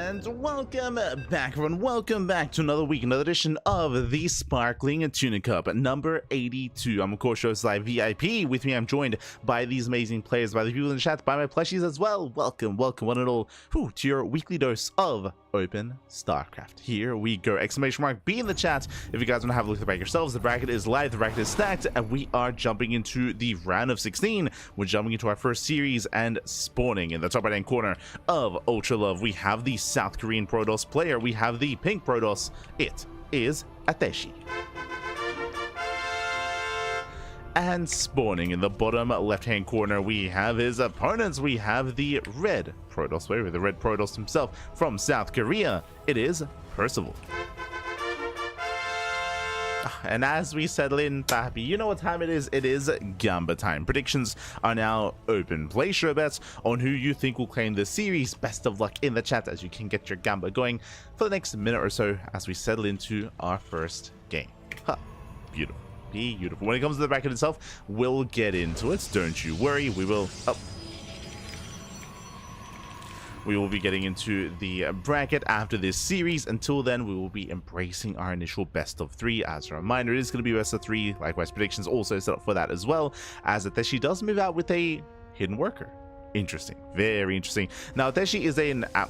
And welcome back, everyone. Welcome back to another week, another edition of the Sparkling Tuna Cup, number 82. I'm, of course, your live VIP. With me, I'm joined by these amazing players, by the people in the chat, by my plushies as well. Welcome, one and all, to your weekly dose of Open StarCraft. Here we go! Exclamation mark! Be in the chat if you guys want to have a look at the bracket yourselves. The bracket is live, the bracket is stacked, and we are jumping into the round of 16. We're jumping into our first series and spawning in the top right hand corner of Ultra Love. We have the South Korean Protoss player. We have the pink Protoss. It is Ateshi. And spawning in the bottom left-hand corner, we have his opponents. We have the red Protoss player, the red Protoss himself from South Korea. It is Percival. And as we settle in, Papi, you know what time it is? It is Gamba time. Predictions are now open. Place your bets on who you think will claim this series. Best of luck in the chat as you can get your Gamba going for the next minute or so as we settle into our first game. Beautiful. Beautiful. When it comes to the bracket itself, we'll get into it. Don't you worry. We will be getting into the bracket after this series. Until then, we will be embracing our initial best of 3. As a reminder, it is going to be best of 3. Likewise, predictions also set up for that as well, as Ateshi does move out with a hidden worker. Interesting, very interesting. Now, Ateshi is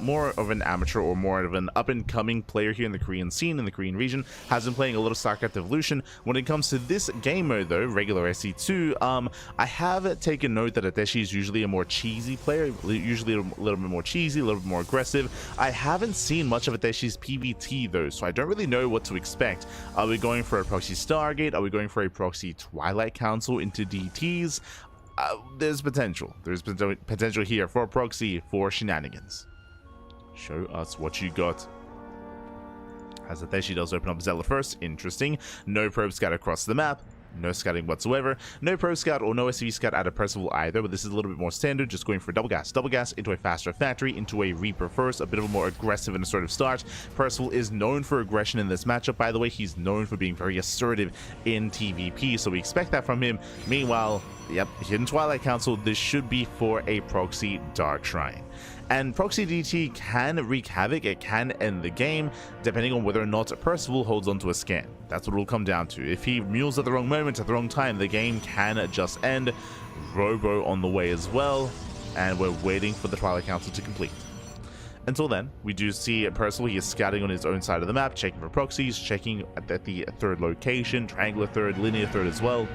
more of an amateur or more of an up-and-coming player here in the Korean scene, in the Korean region. Has been playing a little StarCraft Evolution. When it comes to this game mode, though, regular SC2, I have taken note that Ateshi is usually a more cheesy player, usually a little bit more cheesy, a little bit more aggressive. I haven't seen much of Ateshi's PvT, though, so I don't really know what to expect. Are we going for a proxy Stargate? Are we going for a proxy Twilight Council into DTs? There's potential. There's potential here for a proxy for shenanigans. Show us what you got. As Ateshi does open up Zealot first. Interesting. No probe scout across the map. No scouting whatsoever. No probe scout or no SCV scout out of Percival either, but this is a little bit more standard, just going for double gas into a faster factory, into a Reaper first, a bit of a more aggressive and assertive start. Percival is known for aggression in this matchup, by the way. He's known for being very assertive in TVP, so we expect that from him. Meanwhile, yep, Hidden Twilight Council, this should be for a proxy Dark Shrine. And proxy DT can wreak havoc, it can end the game, depending on whether or not Percival holds onto a scan. That's what it'll come down to. If he mules at the wrong moment, at the wrong time, the game can just end. Robo on the way as well, and we're waiting for the Twilight Council to complete. Until then, we do see Percival. He is scouting on his own side of the map, checking for proxies, checking at the third location, triangular third, linear third as well.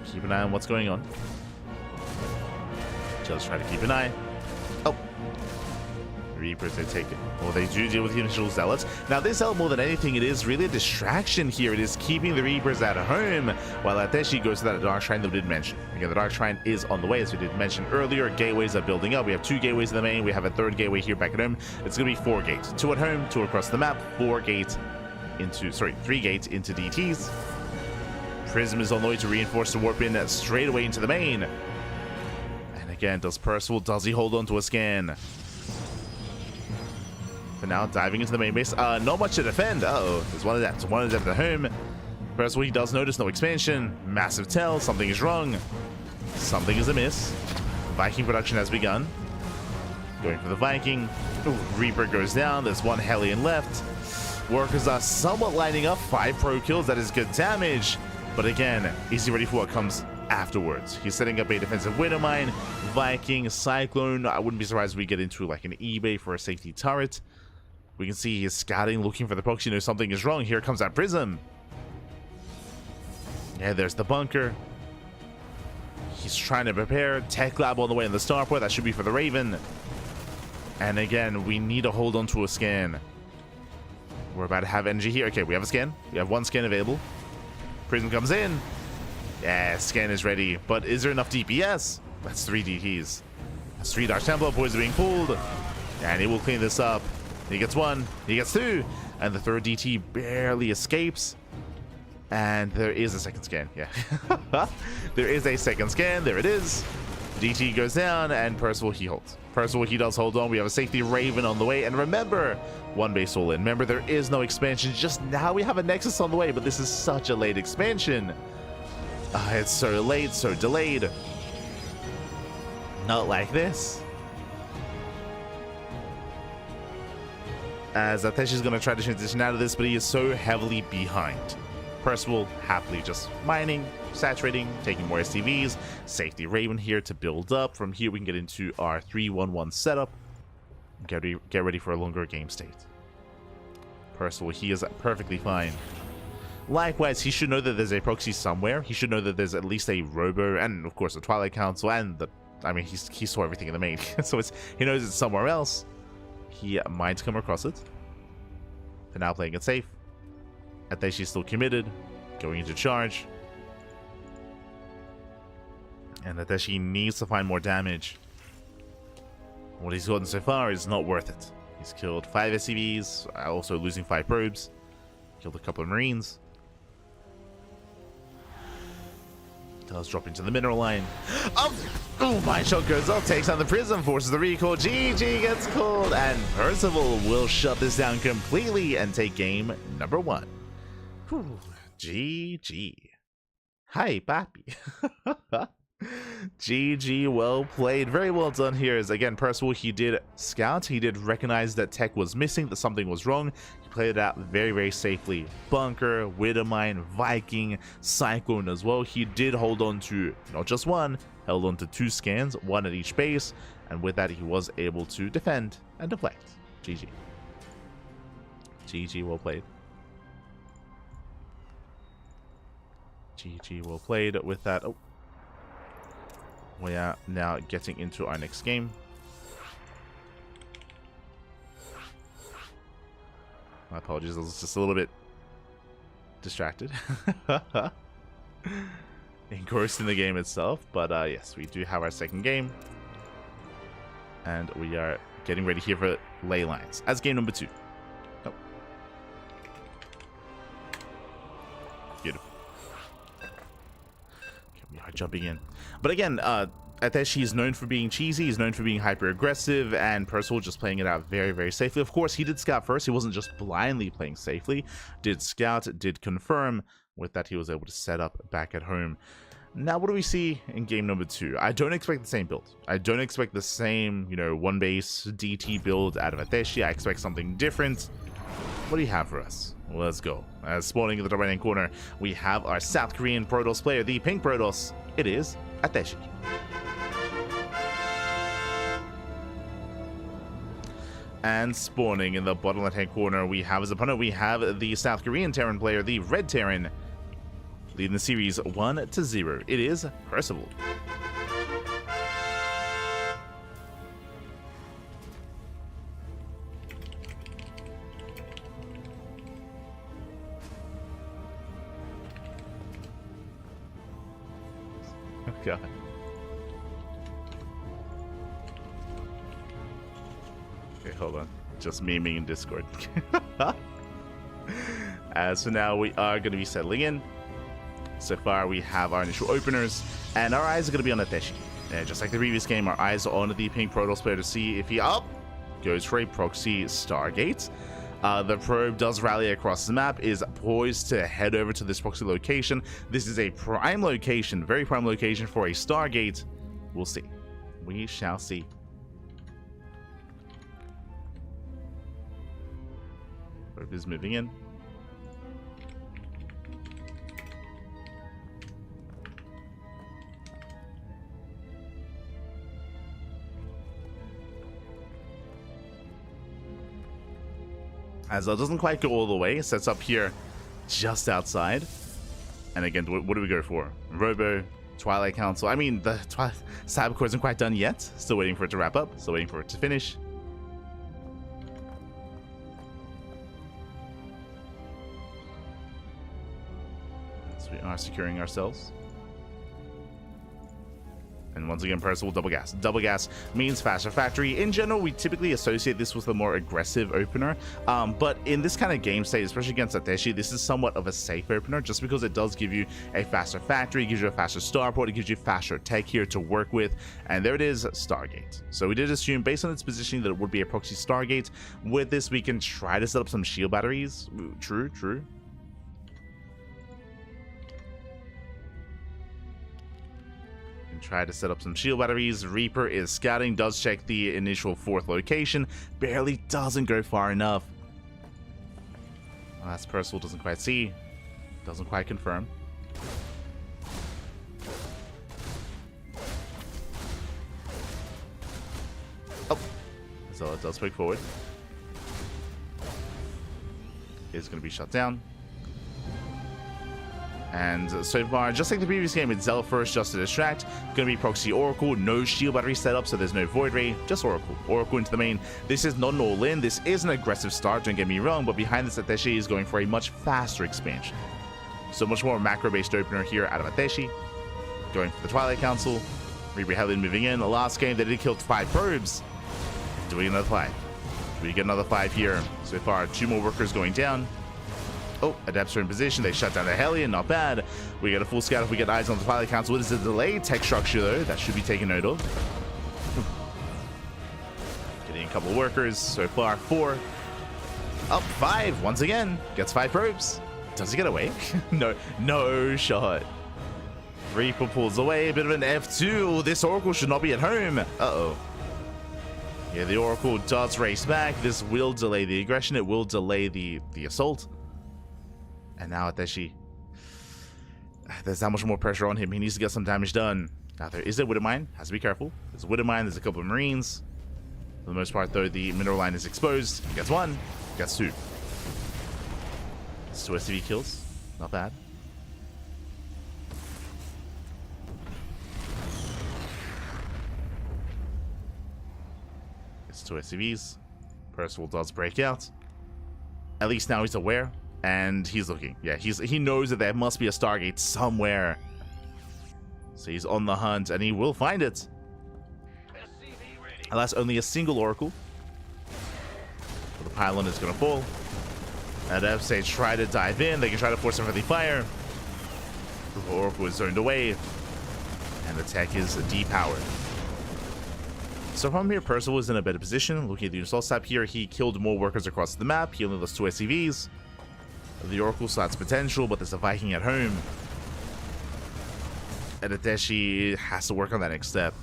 Keep an eye on what's going on. Just try to keep an eye. Oh, Reapers, they take it. Well, they do deal with the initial Zealots. Now, this Zealot, more than anything, it is really a distraction here. It is keeping the Reapers at home, while Ateshi goes to that Dark Shrine that we did mention. Again, the Dark Shrine is on the way, as we did mention earlier. Gateways are building up. We have 2 gateways in the main. We have a 3rd gateway here back at home. It's going to be 4 gates. 2 at home, 2 across the map, 3 gates into DTs. Prism is on the way to reinforce the warp in straight away into the main. Again, does Percival, does he hold on to a scan? For now, diving into the main base. Not much to defend. Uh-oh, there's one of them at home. Percival, he does notice no expansion. Massive tell, something is wrong. Something is amiss. Viking production has begun. Going for the Viking. Ooh, Reaper goes down. There's 1 Hellion left. Workers are somewhat lining up. 5 pro kills, that is good damage. But again, is he ready for what comes afterwards? He's setting up a defensive window mine, Viking, Cyclone. I wouldn't be surprised if we get into like an eBay for a safety turret. We can see he's scouting, looking for the proxy. You know something is wrong. Here comes that Prism. Yeah, there's the bunker. He's trying to prepare. Tech lab on the way in the starport. That should be for the Raven. And again, we need to hold on to a scan. We're about to have energy here. Okay, we have a scan. We have 1 scan available. Prism comes in. Yeah, scan is ready, but is there enough DPS? That's 3 DTs. That's 3 Dark Templar boys are being pulled, and he will clean this up. He gets 1, he gets 2, and the 3rd DT barely escapes. And there is a second scan. Yeah, there is a second scan. There it is. DT goes down, and Percival, he holds. Percival, he does hold on. We have a safety Raven on the way, and remember, 1 base all in. Remember, there is no expansion. Just now we have a Nexus on the way, but this is such a late expansion. It's so late, so delayed. Not like this. as Ateshi's going to try to transition out of this, but he is so heavily behind. Percival happily just mining, saturating, taking more STVs, safety Raven here to build up. From here we can get into our 3-1-1 setup, get ready for a longer game state. Percival, he is perfectly fine. Likewise, he should know that there's a proxy somewhere. He should know that there's at least a Robo and of course the Twilight Council and the, I mean, he saw everything in the main. So he knows it's somewhere else. He might come across it. For now, playing it safe. Ateshi's still committed, going into charge. And Ateshi needs to find more damage. What he's gotten so far is not worth it. He's killed 5 SCVs, also losing 5 probes. Killed a couple of Marines. Does drop into the mineral line. Oh, my shot goes off, takes on the prism, forces the recall. GG gets called, and Percival will shut this down completely and take game number 1. Whew. GG. Hi, papi. GG, well played. Very well done here. As again, Percival, he did scout. He did recognize that tech was missing, that something was wrong. He played it out very, very safely. Bunker, Widowmine, Viking, Cyclone as well. He did hold on to not just one, held on to 2 scans, 1 at each base. And with that, he was able to defend and deflect. GG. GG, well played. GG, well played with that. Oh. We are now getting into our next game. My apologies, I was just a little bit distracted. Engrossed in the game itself. But yes, we do have our second game. And we are getting ready here for ley lines as game number 2. Oh. Beautiful. Okay, we are jumping in. But again, Ateshi is known for being cheesy, he's known for being hyper-aggressive, and Percival just playing it out very, very safely. Of course, he did scout first, he wasn't just blindly playing safely. Did scout, did confirm. With that, he was able to set up back at home. Now, what do we see in game number 2? I don't expect the same build. I don't expect the same, you know, one base DT build out of Ateshi. I expect something different. What do you have for us? Let's go. As spawning in the right-hand corner, we have our South Korean Protoss player, the pink Protoss. It is Ateshi. And spawning in the bottom left-hand corner, we have as opponent, we have the South Korean Terran player, the Red Terran, leading the series 1-0. It is Percival. Oh, God. Okay, hold on. Just memeing in Discord. As for now, we are going to be settling in. So far, we have our initial openers, and our eyes are going to be on Ateshi. Just like the previous game, our eyes are on the pink Protoss player to see if he goes for a proxy Stargate. The probe does rally across the map, is poised to head over to this proxy location. This is a prime location, very prime location for a Stargate. We'll see. We shall see. Probe is moving in. As it doesn't quite go all the way, sets up here just outside. And again, what do we go for? Robo, Twilight Council. I mean, the Cybercore isn't quite done yet. Still waiting for it to wrap up. Still waiting for it to finish. So we are securing ourselves. And once again, Percival, double gas. Double gas means faster factory. In general, we typically associate this with a more aggressive opener. But in this kind of game state, especially against Ateshi, this is somewhat of a safe opener just because it does give you a faster factory, it gives you a faster starport, it gives you faster tech here to work with. And there it is, Stargate. So we did assume, based on its positioning, that it would be a proxy Stargate. With this, we can try to set up some shield batteries. True, true. Try to set up some shield batteries. Reaper is scouting, does check the initial 4th location, barely doesn't go far enough. As Percival doesn't quite see. Doesn't quite confirm. Oh. So it does break forward. Is going to be shut down. And so far, just like the previous game, it's Zell first just to distract. Going to be Proxy Oracle, no shield battery setup, so there's no Void Ray, just Oracle. Oracle into the main. This is not an all-in, this is an aggressive start, don't get me wrong, but behind this, Ateshi is going for a much faster expansion. So much more macro-based opener here out of Ateshi. Going for the Twilight Council. Reaper Helen moving in. The last game, they did kill 5 probes. Do we get another 5? Do we get another 5 here? So far, 2 more workers going down. Oh, Adepts are in position. They shut down the Hellion. Not bad. We get a full scout if we get eyes on the Twilight Council. It is a delayed tech structure, though. That should be taken note of. Getting a couple of workers. So far, 4. Up 5. Once again. Gets 5 probes. Does he get away? No shot. Reaper pulls away. A bit of an F2. This Oracle should not be at home. Uh-oh. Yeah, the Oracle does race back. This will delay the aggression. It will delay the assault. And now Ateshi, there's that much more pressure on him. He needs to get some damage done. Now there is a Widow Mine. Has to be careful. There's a Widow Mine. There's a couple of Marines. For the most part, though, the mineral line is exposed. He gets 1. Gets 2. Gets 2 SCV kills. Not bad. Gets 2 SCVs. Percival does break out. At least now he's aware. And he's looking. Yeah, he knows that there must be a Stargate somewhere. So he's on the hunt, and he will find it. Alas, only a single Oracle. So the pylon is going to fall. Adepts, they try to dive in. They can try to force some friendly fire. The Oracle is zoned away. And the tech is depowered. So from here, Percival is in a better position. Looking at the install stat here, he killed more workers across the map. He only lost 2 SCVs. The Oracle slot's potential, but there's a Viking at home. And Ateshi has to work on that next step.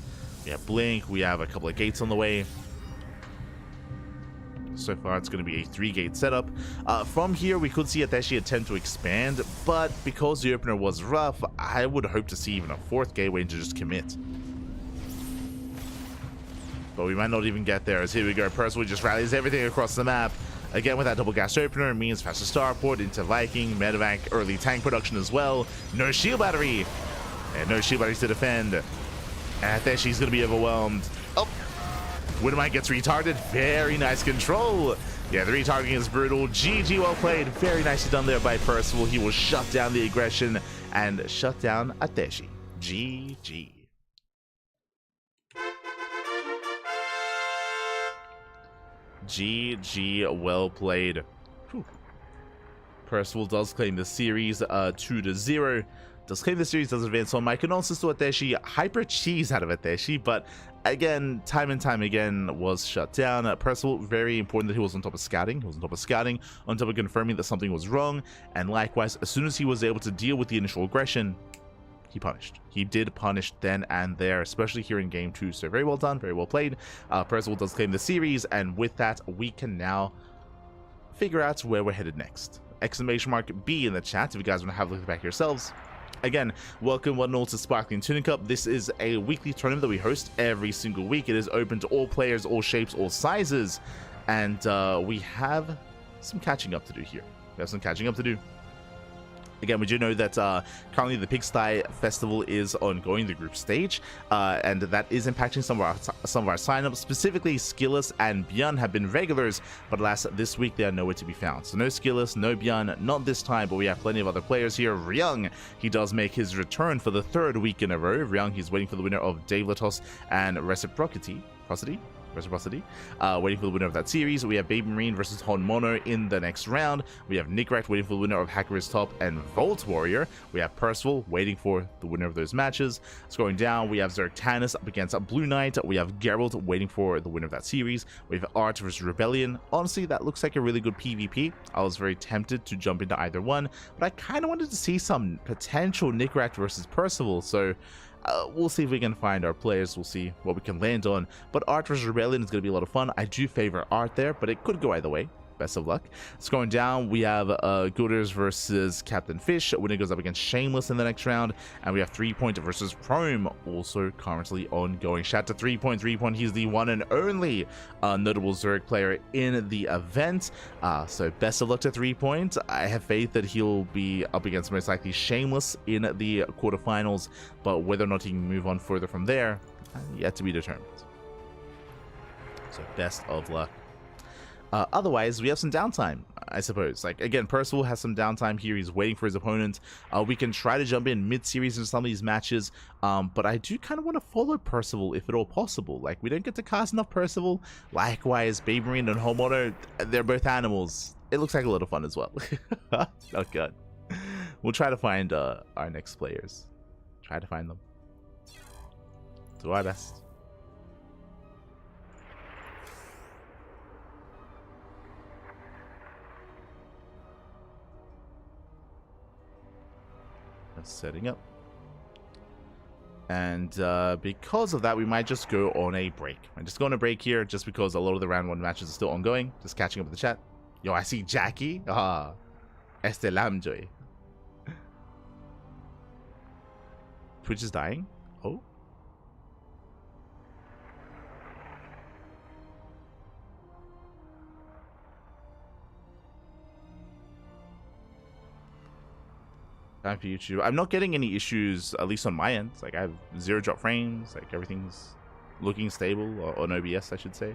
We have Blink, we have a couple of gates on the way. So far, it's going to be a 3-gate setup. From here, we could see Ateshi attempt to expand, but because the opener was rough, I would hope to see even a 4th gate waiting to just commit. But we might not even get there, as here we go. Percival just rallies everything across the map. Again, with that double gas opener, it means faster starport into Viking, medevac, early tank production as well. No shield battery. And no shield batteries to defend. And Ateshi's going to be overwhelmed. Oh, Widowmite gets retarded. Very nice control. Yeah, the retargeting is brutal. GG, well played. Very nicely done there by Percival. He will shut down the aggression and shut down Ateshi. GG. GG, well played. Whew. Percival does claim the series 2-0. Does claim the series, does advance on. My condolences to Ateshi. Hyper cheese out of Ateshi, but again, time and time again was shut down. Percival, very important that he was on top of scouting. He was on top of scouting, on top of confirming that something was wrong, and likewise, as soon as he was able to deal with the initial aggression, he punished. He did punish then and there, especially here in game 2. So very well done, very well played. Percival does claim the series, and with that, we can now figure out where we're headed next. Exclamation mark B in the chat if you guys want to have a look back yourselves. Again, welcome one and all to Sparkling Tuna Cup. This is a weekly tournament that we host every single week. It is open to all players, all shapes, all sizes, and we have some catching up to do here. We have some catching up to do. Again, we do know that currently the Pigsty Festival is ongoing, the group stage, and that is impacting some of our signups. Specifically, Skilless and Björn have been regulars, but alas, this week they are nowhere to be found. So no Skilless, no Björn, not this time, but we have plenty of other players here. Ryung, he does make his return for the 3rd week in a row. Ryung, he's waiting for the winner of Dave Latos and Reciprocity. Waiting for the winner of that series. We have BabyMarine versus Hon Mono in the next round. We have Nicoract waiting for the winner of Hacker's Top and Volt Warrior. We have Percival waiting for the winner of those matches. Scrolling down, we have Zertanus up against Blue Knight. We have Gerald waiting for the winner of that series. We have Art versus Rebellion. Honestly, that looks like a really good PvP. I was very tempted to jump into either one, but I kind of wanted to see some potential Nicoract versus Percival, so we'll see if we can find our players. We'll see what we can land on. But Art vs Rebellion is going to be a lot of fun. I do favor Art there, but it could go either way. best of luck. Scrolling down, we have Gooders versus Captain Fish. Winner goes up against Shameless in the next round. And we have 3 Point versus Chrome, also currently ongoing. Shout out to 3 Point. 3 Point, he's the one and only notable Zerg player in the event. So best of luck to 3 Point. I have faith that he'll be up against most likely Shameless in the quarterfinals, but whether or not he can move on further from there, yet to be determined. So best of luck. Otherwise, we have some downtime, I suppose. Like, again, Percival has some downtime here. He's waiting for his opponent. We can try to jump in mid-series in some of these matches, but I do kind of want to follow Percival if at all possible. Like, we don't get to cast enough Percival. Likewise, BabyMarine and Homeowner, they're both animals. It looks like a lot of fun as well. Oh, God. We'll try to find our next players. Try to find them. Do our best. Setting up, and because of that, we might just go on a break. I'm just going on a break here, just because a lot of the round 1 matches are still ongoing. Just catching up with the chat. Yo, I see Jackie. Este Lamjoy. Twitch is dying. Oh. Time for YouTube. I'm not getting any issues, at least on my end. Like, I have 0 drop frames. Like, everything's looking stable, or on OBS, I should say.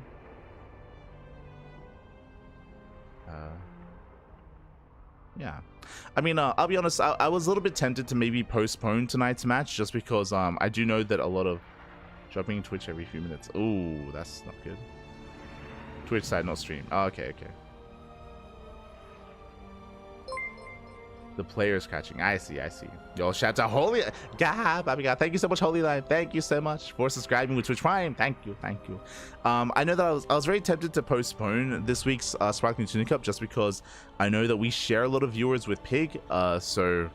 Yeah. I mean, I'll be honest, I was a little bit tempted to maybe postpone tonight's match, just because I do know that a lot of dropping Twitch every few minutes. Ooh, that's not good. Twitch side, not stream. Oh, okay, okay. The players catching. I see, I see. Yo, shout out Holy God, Baby God. Thank you so much, Holy Life. Thank you so much for subscribing with Twitch Prime. Thank you, thank you. I know that I was very tempted to postpone this week's Sparkling Tuna Cup, just because I know that we share a lot of viewers with Pig. So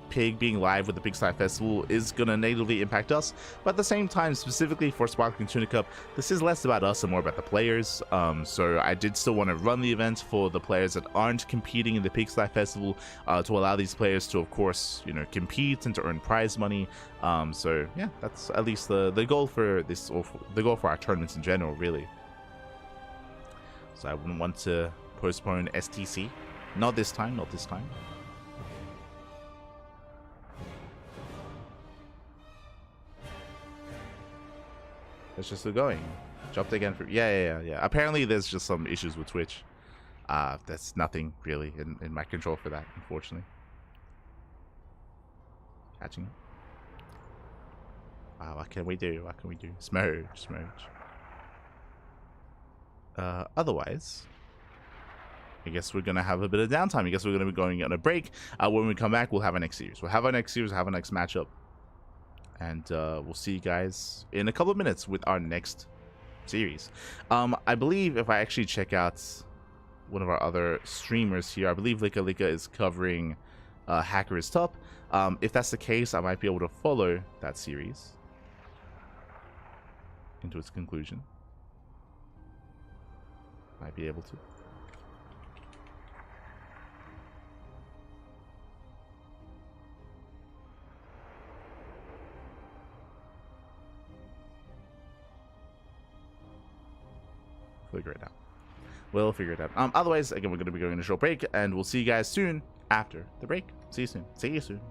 Pig being live with the Big Sky Festival is gonna negatively impact us, but at the same time, specifically for Sparkling Tuna Cup, this is less about us and more about the players. So I did still want to run the event for the players that aren't competing in the Big Sky Festival, to allow these players to, of course, you know, compete and to earn prize money. So yeah, that's at least the goal for this, or the goal for our tournaments in general, really. So I wouldn't want to postpone STC. Not this time, not this time. It's just still going. Jumped again for yeah. Apparently there's just some issues with Twitch. That's nothing really in my control for that, unfortunately. Catching it. What can we do? What can we do? Smooch. Otherwise, I guess we're gonna have a bit of downtime. I guess we're gonna be going on a break. When we come back, we'll have our next series. We'll have our next matchup. And we'll see you guys in a couple of minutes with our next series. I believe if I actually check out one of our other streamers here, I believe Lika Lika is covering Hacker is Top. If that's the case, I might be able to follow that series into its conclusion. Might be able to. Figure it out. We'll figure it out. Otherwise, again, we're going to be going on a short break, and we'll see you guys soon after the break. See you soon. See you soon.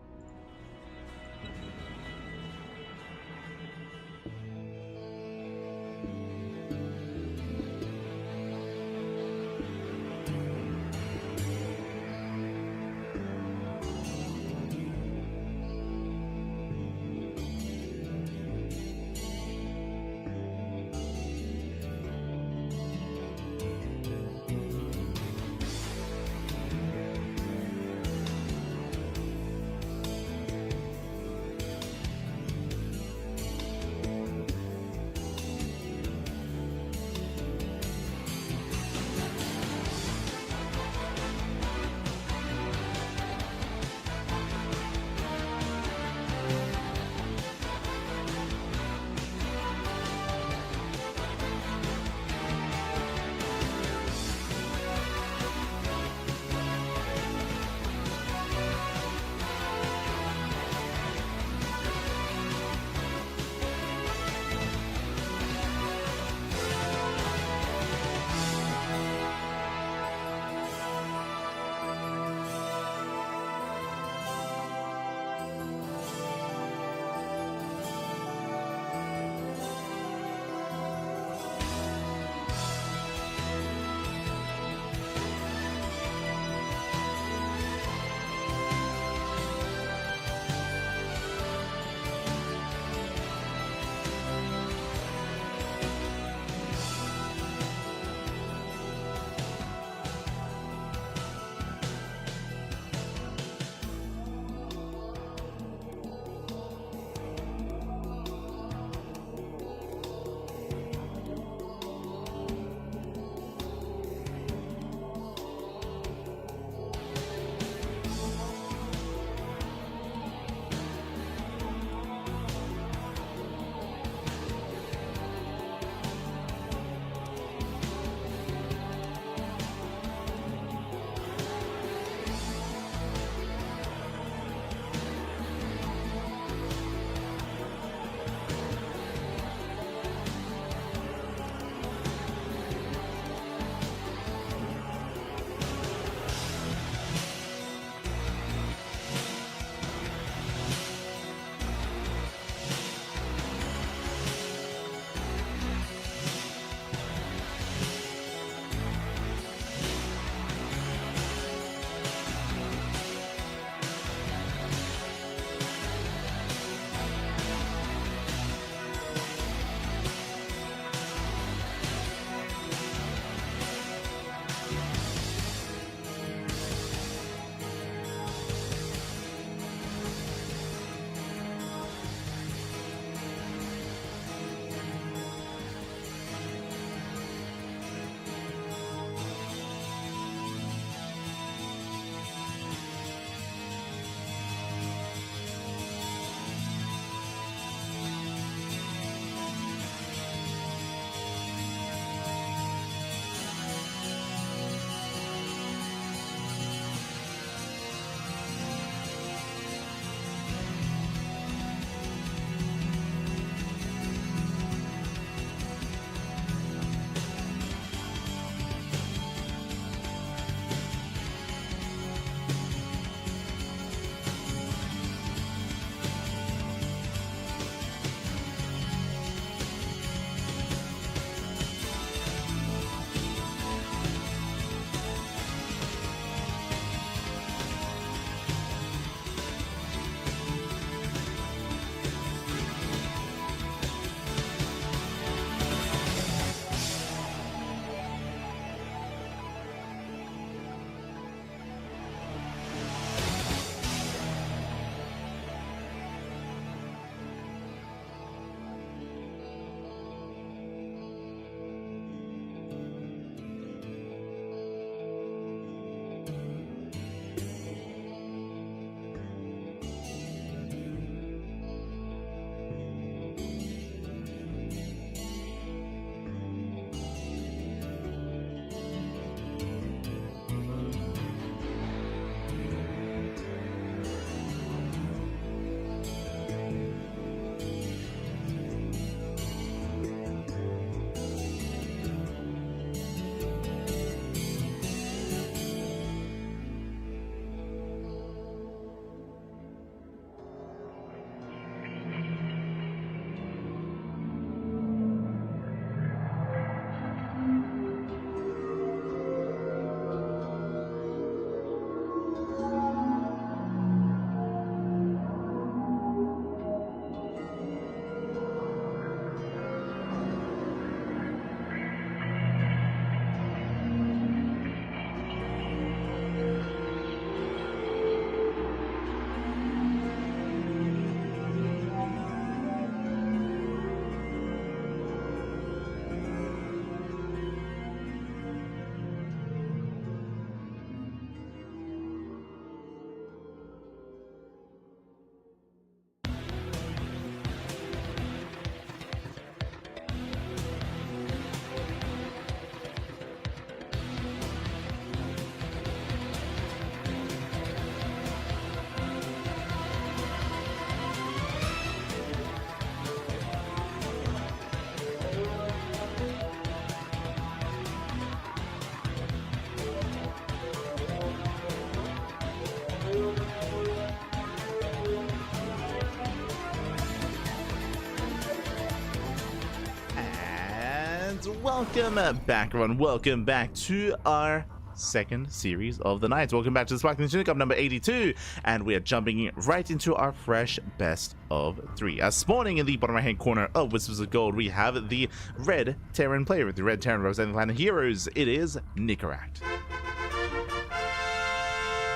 Alright, welcome back everyone, welcome back to our second series of the night. Welcome back to the Sparkling Tunic up number 82, and we are jumping right into our fresh best of 3. Spawning in the bottom right hand corner of Whispers of Gold, we have the red Terran player with the red Terran representing the planet Heroes. It is Nicoract.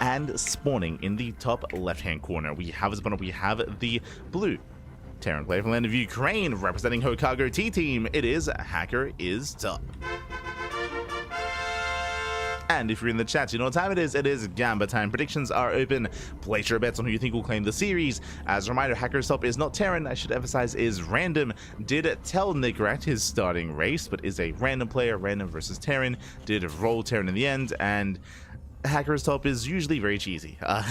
And spawning in the top left hand corner, we have the blue Terran player from the land of Ukraine representing Hokago T-Team. It is Hacker is Top. And if you're in the chat, you know what time it is. It is Gamba time. Predictions are open. Place your bets on who you think will claim the series. As a reminder, Hacker's Top is not Terran. I should emphasize is random. Did tell Nicoract his starting race, but is a random player, random versus Terran. Did roll Terran in the end, and Hacker's Top is usually very cheesy. A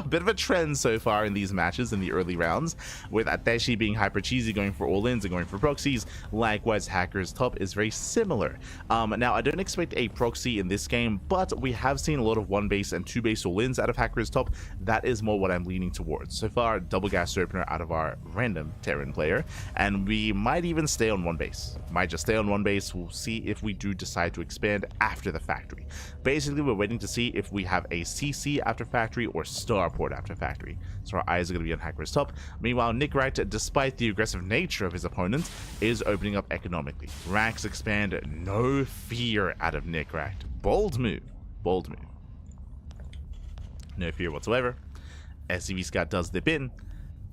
bit of a trend so far in these matches in the early rounds, with Ateshi being hyper cheesy, going for all-ins and going for proxies. Likewise, Hacker's Top is very similar. Now, I don't expect a proxy in this game, but we have seen a lot of 1-base and 2-base all-ins out of Hacker's Top. That is more what I'm leaning towards. So far, double gas opener out of our random Terran player, and we might even stay on 1-base. Might just stay on 1-base. We'll see if we do decide to expand after the factory. Basically, we're waiting to see if we have a CC after factory or starport after factory. So our eyes are going to be on Hacker's Top. Meanwhile, Nicoract, despite the aggressive nature of his opponent, is opening up economically. Racks expand, no fear out of Nicoract. Bold move. Bold move. No fear whatsoever. SCV Scout does dip in,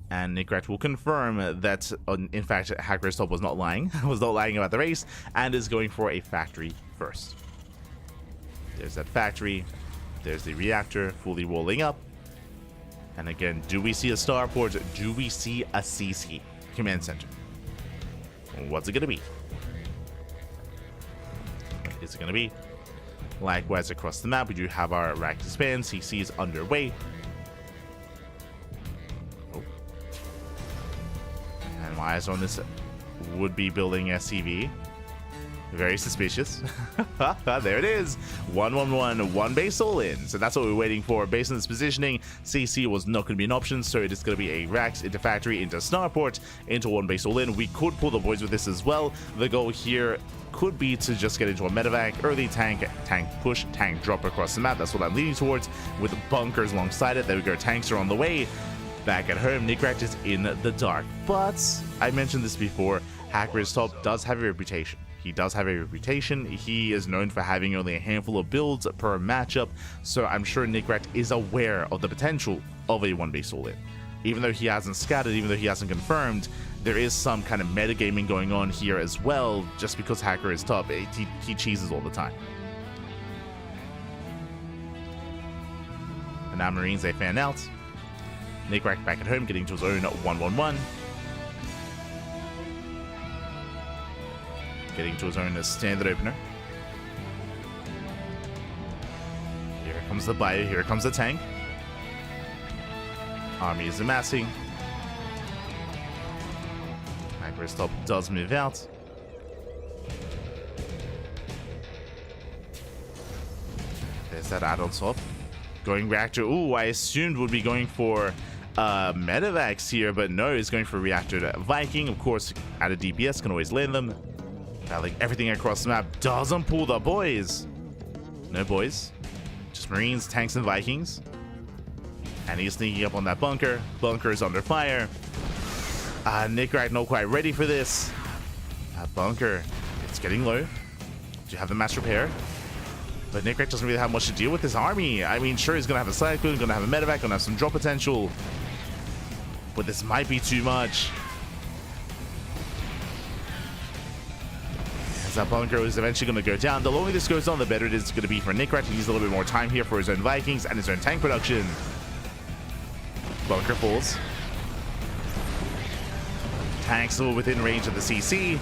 and Nicoract will confirm that, in fact, Hacker's Top was not lying. Was not lying about the race, and is going for a factory first. There's that factory. There's the reactor fully rolling up. And again, do we see a starport? Do we see a CC? Command center. What's it going to be? What is it going to be? Likewise, across the map, we do have our rack expand. CC is underway. Oh. And my eyes on this would-be building SCV. Very suspicious. There it is. 1-1-1, 1-base all-in. So that's what we're waiting for. Based on this positioning, CC was not going to be an option, so it is going to be a Rax into factory, into starport, into 1-base all-in. We could pull the boys with this as well. The goal here could be to just get into a medevac, early tank push, tank drop across the map. That's what I'm leaning towards, with bunkers alongside it. There we go. Tanks are on the way. Back at home, Nicoract is in the dark. But I mentioned this before, Hacker's Top does have a reputation. He does have a reputation. He is known for having only a handful of builds per matchup, so I'm sure Nicoract is aware of the potential of a 1-base all-in. Even though he hasn't scouted, even though he hasn't confirmed, there is some kind of metagaming going on here as well, just because Hacker is top. He cheeses all the time. And now Marines, they fan out. Nicoract back at home, getting to his own 1-1-1. Getting to his own standard opener. Here comes the bio, here comes the tank. Army is amassing. Hacker's Top does move out. There's that add on top. Going reactor. Ooh, I assumed would be going for medevacs here, but no, he's going for reactor to Viking. Of course, at a DPS, can always land them. Like everything across the map, doesn't pull the boys. No boys. Just Marines, tanks, and Vikings. And he's sneaking up on that bunker. Bunker is under fire. Nicoract not quite ready for this. That bunker, it's getting low. Do you have the mass repair? But Nicoract doesn't really have much to deal with this army. I mean, sure, he's going to have a cyclone, going to have a medevac, going to have some drop potential. But this might be too much. That bunker is eventually going to go down. The longer this goes on, the better it is going to be for Nicoract. He needs a little bit more time here for his own Vikings and his own tank production. Bunker falls. Tanks still within range of the CC.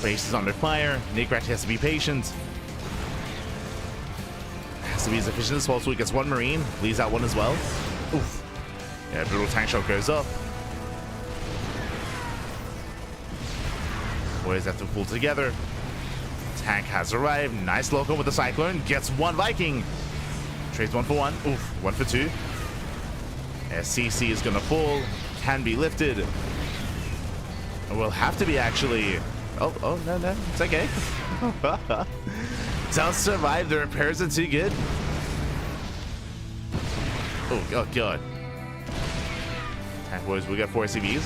Base is under fire. Nicoract has to be patient. Has to be as efficient as possible. He gets one Marine. Leaves out one as well. Oof. Yeah, brutal tank shot goes up. Boys have to pull together. Tank has arrived. Nice lock on with the Cyclone. Gets one Viking. Trades 1 for 1. Oof, 1 for 2. SCC is going to fall. Can be lifted. Will have to be, actually. Oh, no, it's okay. Don't survive, the repairs are too good. Oh god. Tank boys, we got 4 CVs.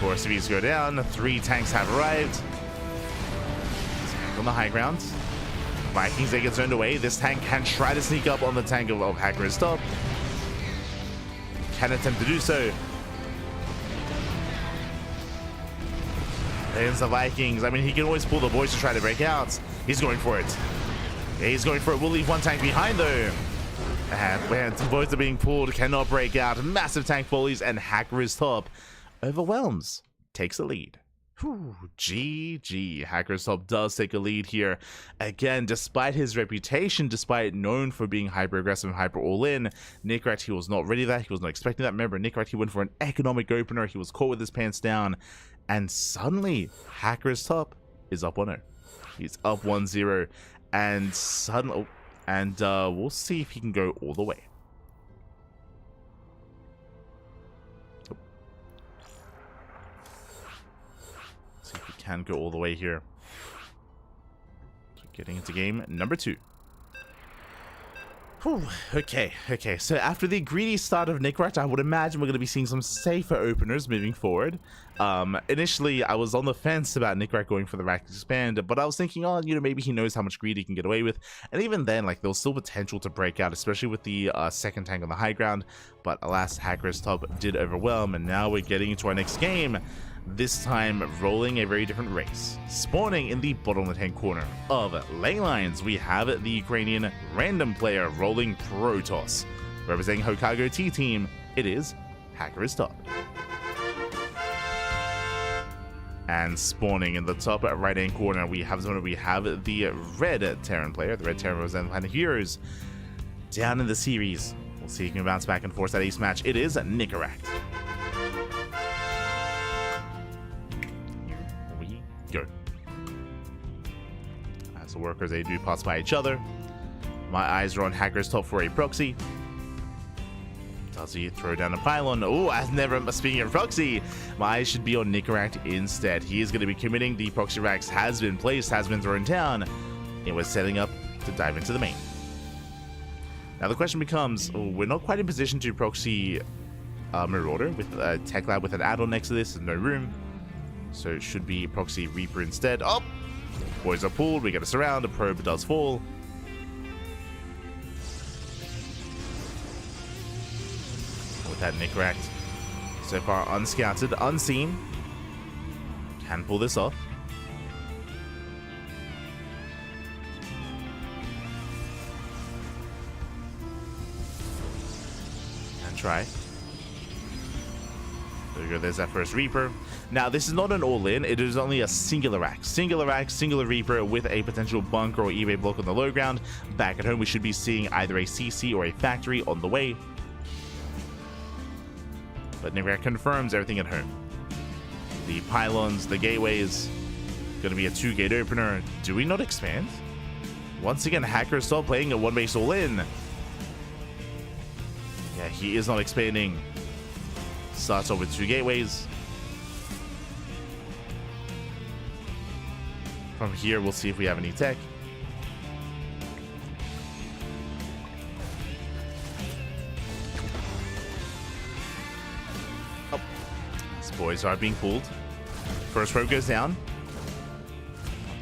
4 CVs go down, 3 tanks have arrived. Tank on the high ground. Vikings, they get turned away. This tank can try to sneak up on the tank of Hacker's top. Can attempt to do so. There's the Vikings. I mean, he can always pull the boys to try to break out. He's going for it. Yeah, he's going for it. We'll leave 1 tank behind though. And when boys are being pulled, cannot break out. Massive tank volleys, and Hacker's top overwhelms. Takes the lead. Whew, GG. Hacker's top does take a lead here. Again, despite his reputation, despite known for being hyper-aggressive and hyper-all-in, Nicoract, he was not ready for that. He was not expecting that. Remember, Nicoract, he went for an economic opener. He was caught with his pants down. And suddenly, Hacker's top is up 1-0. He's up 1-0. And suddenly... And we'll see if he can go all the way. See if he can go all the way here. So getting into game number 2. Whew, okay. So after the greedy start of Nicoract, I would imagine we're going to be seeing some safer openers moving forward. Initially, I was on the fence about Nicoract going for the rack expand, but I was thinking, oh, maybe he knows how much greed he can get away with. And even then, like, there was still potential to break out, especially with the second tank on the high ground. But alas, Hacker's top did overwhelm, and now we're getting into our next game. This time, rolling a very different race. Spawning in the bottom left-hand corner of lane lines, we have the Ukrainian random player rolling Protoss. Representing Hokago T-Team, it is Hacker's top. And spawning in the top right-hand corner, we have the red Terran player. The red Terran representing Planet Heroes. Down in the series, we'll see if he can bounce back and force that ace match. It is Nicoract. Go. As the workers, they do pass by each other. My eyes are on Hacker's top for a proxy. Does he throw down a pylon? Oh, I've never. Speaking of proxy, my eyes should be on Nicoract instead. He is going to be committing. The proxy racks has been placed, has been thrown down. It was setting up to dive into the main. Now the question becomes, we're not quite in position to proxy Marauder with a tech lab with an add-on next to this. There's no room. So it should be proxy Reaper instead. Oh! Boys are pulled. We get a surround. A probe does fall. With that Nicoract, so far unscouted, unseen. Can pull this off. And try. There we go. There's that first Reaper. Now, this is not an all-in. It is only a singular rack. Singular rack, singular Reaper with a potential bunker or eBay block on the low ground. Back at home, we should be seeing either a CC or a factory on the way. But Nicoract confirms everything at home. The pylons, the gateways, going to be a 2-gate opener. Do we not expand? Once again, Hacker stop playing a 1-base all-in. Yeah, he is not expanding. Starts off with 2 gateways. From here, we'll see if we have any tech. Oh, these boys are being pulled. First probe goes down.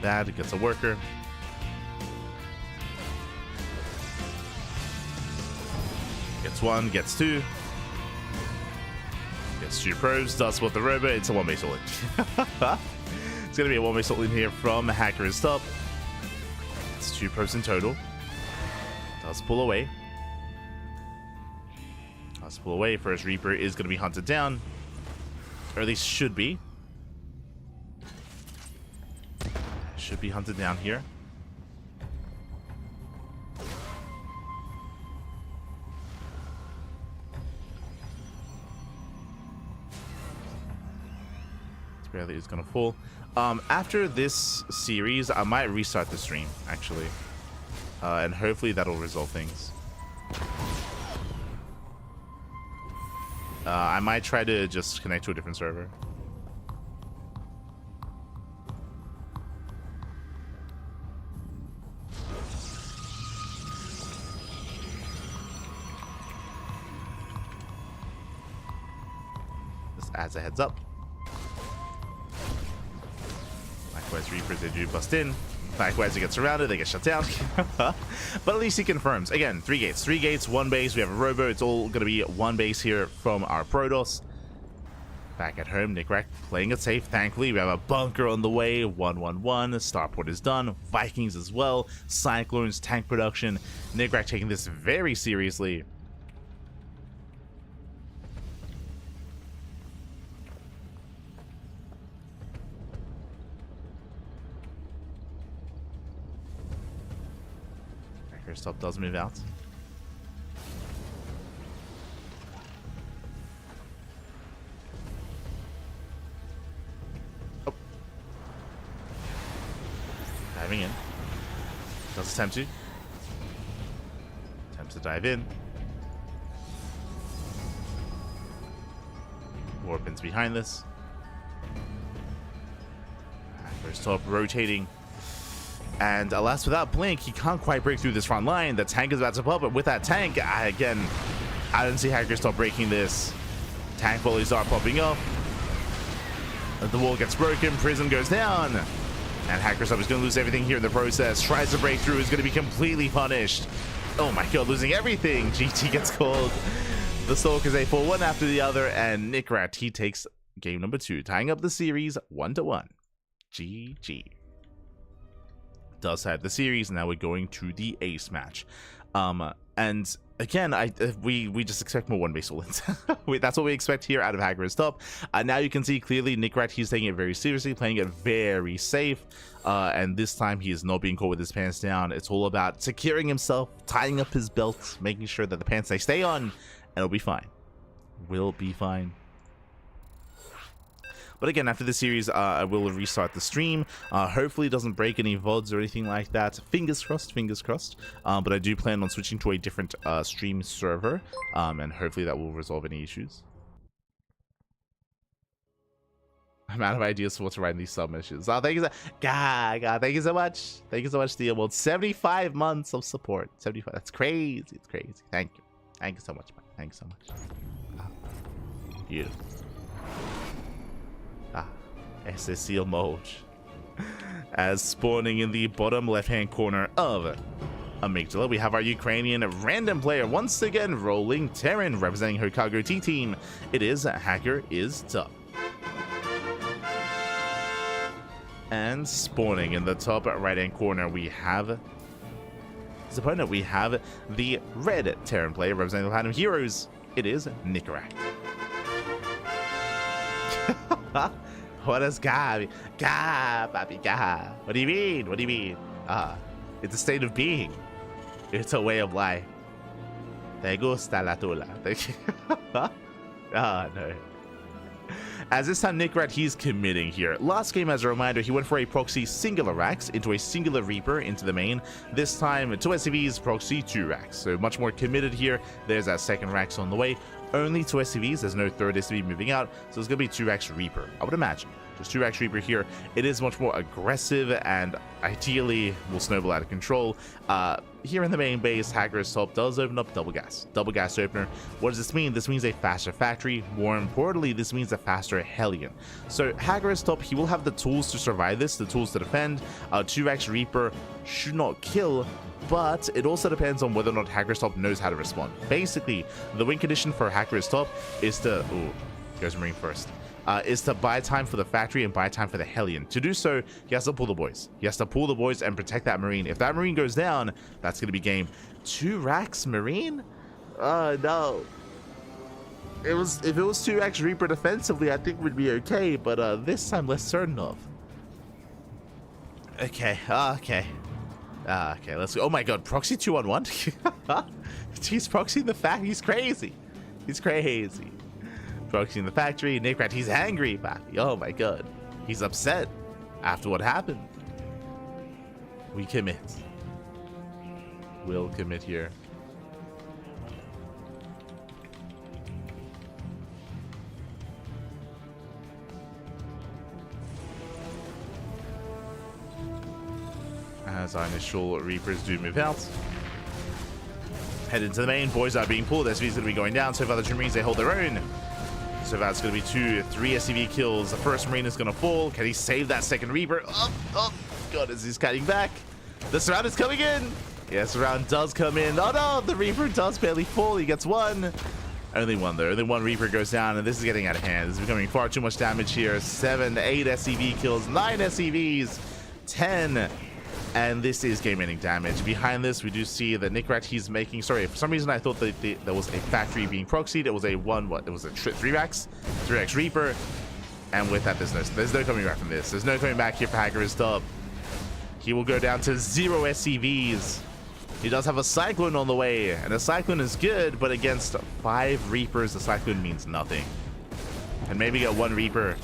Bad, gets a worker. Gets 1, gets 2. Gets 2 probes, does spot the robot. It's a 1-base all-in. It's going to be a 1-base all-in here from Hacker's top. It's 2 probes in total. Does pull away. Does pull away. First Reaper is going to be hunted down. Or at least should be. Should be hunted down here. Barely is gonna fall. After this series, I might restart the stream actually, and hopefully that'll resolve things. I might try to just connect to a different server. as a heads up. Likewise, Reapers, they do bust in. Likewise, they get surrounded, they get shut down. But at least he confirms. Again, 3 gates. 3 gates, 1 base. We have a Robo. It's all going to be 1 base here from our Protoss. Back at home, Nicoract playing it safe. Thankfully, we have a bunker on the way. 1-1-1. Starport is done. Vikings as well. Cyclones, tank production. Nicoract taking this very seriously. Stop does move out. Oh. Diving in. Does attempt to. Attempts to dive in. Warpins behind this. First top rotating. And alas, without Blink, he can't quite break through this front line. The tank is about to pop, but with that tank, again, I didn't see Hacker stop breaking this. Tank volleys are popping up. The wall gets broken, Prism goes down. And Hackerstop is going to lose everything here in the process. Tries to break through, is going to be completely punished. Oh my god, losing everything. GT gets called. The Stalkers, they fall one after the other, and Nicoract, he takes game number 2, tying up the series 1-1. GG. Does have the series. Now we're going to the ace match, and again, we just expect more 1 base all-ins. That's what we expect here out of Hackerstop. Now you can see clearly Nicoract, he's taking it very seriously, playing it very safe, and this time he is not being caught with his pants down. It's all about securing himself, tying up his belt, making sure that the pants they stay on, and it'll be fine. Will be fine. But again, after the series, I will restart the stream. Hopefully it doesn't break any VODs or anything like that. Fingers crossed, fingers crossed. But I do plan on switching to a different stream server. And hopefully that will resolve any issues. I'm out of ideas for what to write in these submissions. Oh, thank you God, thank you so much. Thank you so much, Steel World. 75 months of support. 75. That's crazy. It's crazy. Thank you. Thank you so much, man. Thank you so much. Beautiful. SSL mode as spawning in the bottom left-hand corner of Amygdala, we have our Ukrainian random player once again rolling Terran, representing Hokago T-Team. It is Hacker is Top. And spawning in the top right-hand corner, we have his opponent. We have the red Terran player representing the Platinum Heroes. It is Nicoract. What does Ga mean? Ga, papi, Ga. What do you mean? What do you mean? It's a state of being. It's a way of life. Te gusta la tula. No. As this time, Nicoract, he's committing here. Last game, as a reminder, he went for a proxy singular racks into a singular Reaper into the main. This time, 2 SCVs, proxy 2 racks. So much more committed here. There's that second racks on the way. Only 2 SCVs, there's no third SCV moving out, so it's going to be 2 racks Reaper, I would imagine. Just 2 racks Reaper here. It is much more aggressive and ideally will snowball out of control. Here in the main base, Hackerstop does open up double gas opener. What does this mean? This means a faster factory. More importantly, this means a faster Hellion. So Hackerstop, he will have the tools to survive this, the tools to defend. 2 racks Reaper should not kill, but it also depends on whether or not Hackerstop knows how to respond. Basically, the win condition for Hackerstop is to... Ooh, goes Marine first. Is to buy time for the factory and buy time for the Hellion. To do so, he has to pull the boys. He has to pull the boys and protect that Marine. If that Marine goes down, that's going to be game. 2 racks Marine? No. If it was 2 racks Reaper defensively, I think we'd be okay, but this time less certain of. Okay, okay. Okay, let's go. Oh my god, proxy 2-on-1? He's proxying the fact. He's crazy. He's crazy. Proxying the factory. Nicoract, he's angry. Oh my god. He's upset after what happened. We commit. We'll commit here. As our initial Reapers do move out. Head into the main. Boys are being pulled. SV's going to be going down. So far, the Marines, they hold their own. So that's going to be 2, 3 SCV kills. The first Marine is going to fall. Can he save that second Reaper? Oh, God, as he's cutting back. The Surround is coming in. Yes, Surround does come in. Oh, no, the Reaper does barely fall. He gets one. Only one, though. Only one Reaper goes down, and this is getting out of hand. This is becoming far too much damage here. 7, 8 SCV kills, 9 SCVs, 10. And this is game-ending damage. Behind this, we do see that Nicoract, he's making... Sorry, for some reason I thought that there was a factory being proxied. It was a 3x Reaper. And with that, there's no coming back from this. There's no coming back here for Hacker's Top. He will go down to 0 SCVs. He does have a Cyclone on the way. And a Cyclone is good, but against 5 Reapers, the Cyclone means nothing. And maybe get 1 Reaper.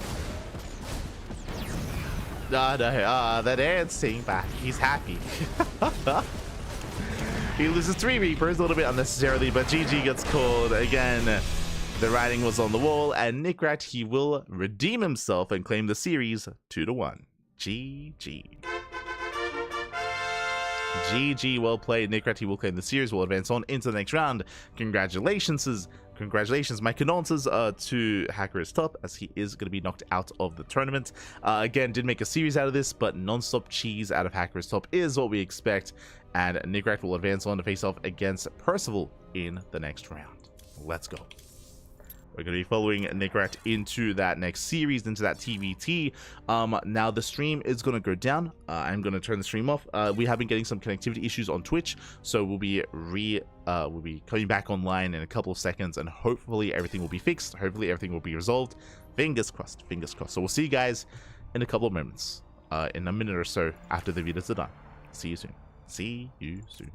The dancing back. He's happy. He loses 3 Reapers, a little bit unnecessarily, but GG gets called. Again, the writing was on the wall, and Nicoract, he will redeem himself and claim the series 2-1. GG. GG, well played. Nicoract, he will claim the series, will advance on into the next round. Congratulations, my condolences to Hacker is Top, as he is going to be knocked out of the tournament. Again, did make a series out of this, but non-stop cheese out of Hacker is Top is what we expect, and Nicoract will advance on to face off against Percival in the next round. Let's go. We're going to be following Nicoract into that next series, into that TVT. Now the stream is going to go down. I'm going to turn the stream off. We have been getting some connectivity issues on Twitch, so we'll be coming back online in a couple of seconds, and hopefully everything will be fixed. Hopefully everything will be resolved. Fingers crossed. Fingers crossed. So we'll see you guys in a couple of moments, in a minute or so after the videos are done. See you soon. See you soon.